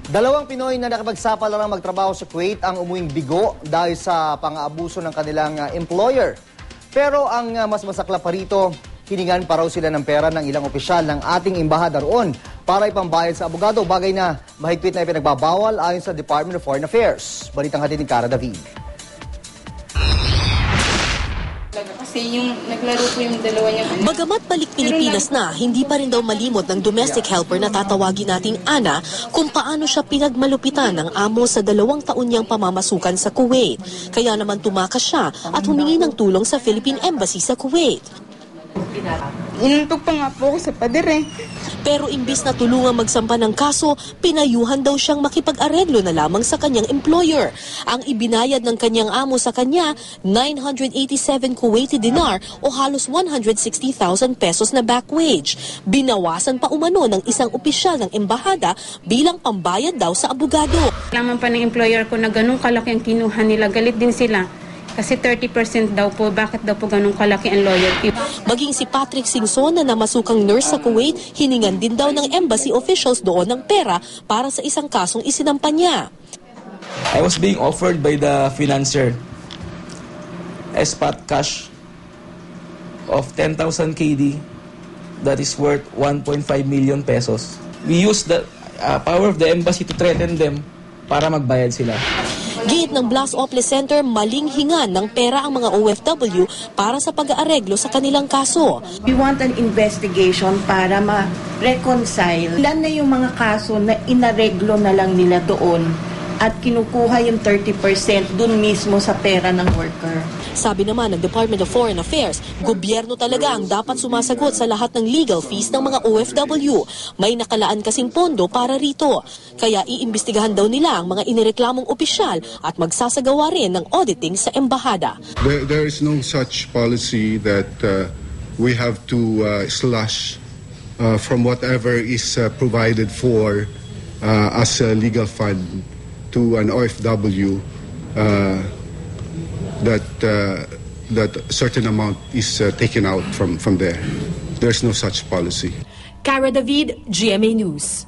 Dalawang Pinoy na nakipagsapalaran magtrabaho sa Kuwait ang umuwing bigo dahil sa pang-aabuso ng kanilang employer. Pero ang mas masakla pa rito, hiningan pa raw sila ng pera ng ilang opisyal ng ating embahada roon para ipambayad sa abogado, bagay na mahigpit na ipinagbabawal ayon sa Department of Foreign Affairs. Balitang hatid ni Cara David. Kasi yung naglaro po yung dalawa niyang anak. Bagamat balik Pilipinas na, hindi pa rin daw malimot ng domestic helper na tatawagin nating Ana kung paano siya pinagmalupitan ng amo sa 2 taon niyang pamamasukan sa Kuwait. Kaya naman tumakas siya at humingi ng tulong sa Philippine Embassy sa Kuwait. Inuntok pa nga po ako sa pader eh. Pero imbis na tulungan magsampa ng kaso, pinayuhan daw siyang makipag-areglo na lamang sa kanyang employer. Ang ibinayad ng kanyang amo sa kanya, 987 Kuwaiti dinar o halos 160,000 pesos na back wage. Binawasan pa umano ng isang opisyal ng embahada bilang pambayad daw sa abogado. Laman pa ng employer ko na ganun kalaki ang kinuha nila, galit din sila. Kasi 30% daw po, bakit daw po ganun kalaki ang loyalty? Maging si Patrick Singson na namasukang nurse sa Kuwait, hiningan din daw ng embassy officials doon ng pera para sa isang kasong isinampa niya. I was being offered by the financier spot cash of 10,000 KD that is worth 1.5 million pesos. We used the power of the embassy to threaten them para magbayad sila. Giit ng Blas Ople Center, maling hingan ng pera ang mga OFW para sa pag-aareglo sa kanilang kaso. We want an investigation para ma-reconcile. Ilan na yung mga kaso na inareglo na lang nila doon at kinukuha yung 30% dun mismo sa pera ng worker. Sabi naman ng Department of Foreign Affairs, gobyerno talaga ang dapat sumasagot sa lahat ng legal fees ng mga OFW. May nakalaan kasing pondo para rito. Kaya iimbestigahan daw nila ang mga inireklamong opisyal at magsasagawa rin ng auditing sa embahada. There is no such policy that we have to slash from whatever is provided for as a legal fund to an OFW that certain amount is taken out from there. There's no such policy. Cara David, GMA News.